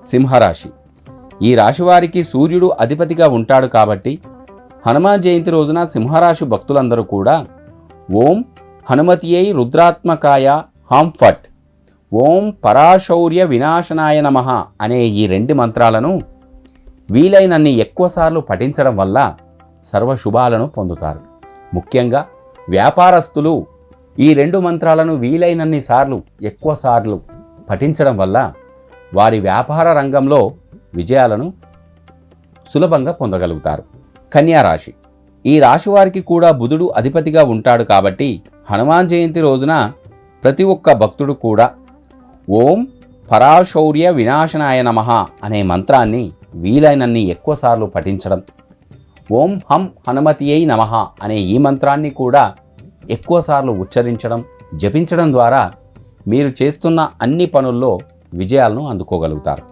సింహరాశి. ఈ రాశివారికి సూర్యుడు అధిపతిగా ఉంటాడు కాబట్టి హనుమాన్ జయంతి రోజున సింహరాశి భక్తులందరూ కూడా ఓం హనుమతియై రుద్రాత్మకాయ హాం ఫట్, ఓం పరాశౌర్య వినాశనాయ నమః అనే ఈ 2 మంత్రాలను వీలైనన్ని ఎక్కువసార్లు పఠించడం వల్ల సర్వశుభాలను పొందుతారు. ముఖ్యంగా వ్యాపారస్తులు ఈ 2 మంత్రాలను వీలైనన్ని సార్లు ఎక్కువసార్లు పఠించడం వల్ల వారి వ్యాపార రంగంలో విజయాలను సులభంగా పొందగలుగుతారు. కన్యారాశి. ఈ రాశి వారికి కూడా బుధుడు అధిపతిగా ఉంటాడు కాబట్టి హనుమాన్ జయంతి రోజున ప్రతి ఒక్క భక్తుడు కూడా ఓం పరాశౌర్య వినాశనాయ నమః అనే మంత్రాన్ని వీలైనన్ని ఎక్కువసార్లు పఠించడం, ఓం హం హనుమతియై నమః అనే ఈ మంత్రాన్ని కూడా ఎక్కువసార్లు ఉచ్చరించడం, జపించడం ద్వారా మీరు చేస్తున్న అన్ని పనుల్లో విజయాలను అందుకోగలుగుతారు.